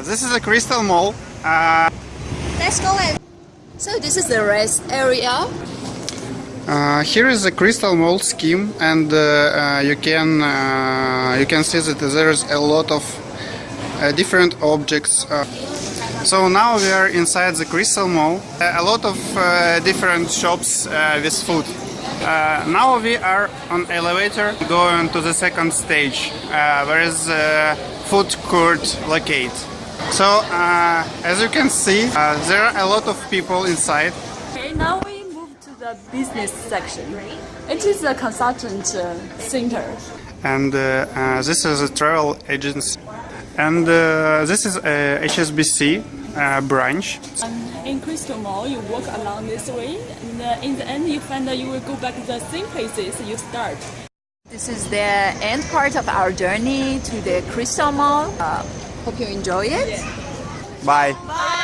This is a Crystal Mall. Let's go in. So this is the rest area. Here is the Crystal Mall scheme, and you can see that there is a lot of different objects. So now we are inside the Crystal Mall. A lot of different shops with food. Now we are on elevator going to the second stage, where is the food court located. So as you can see, there are a lot of people inside. Okay, now we move to the business section. It is a consultant center. And this is a travel agency. And this is a HSBC branch. In Crystal Mall, you walk along this way, and in the end, you find that you will go back to the same places you start. This is the end part of our journey to the Crystal Mall. Hope you enjoy it. Bye. Bye.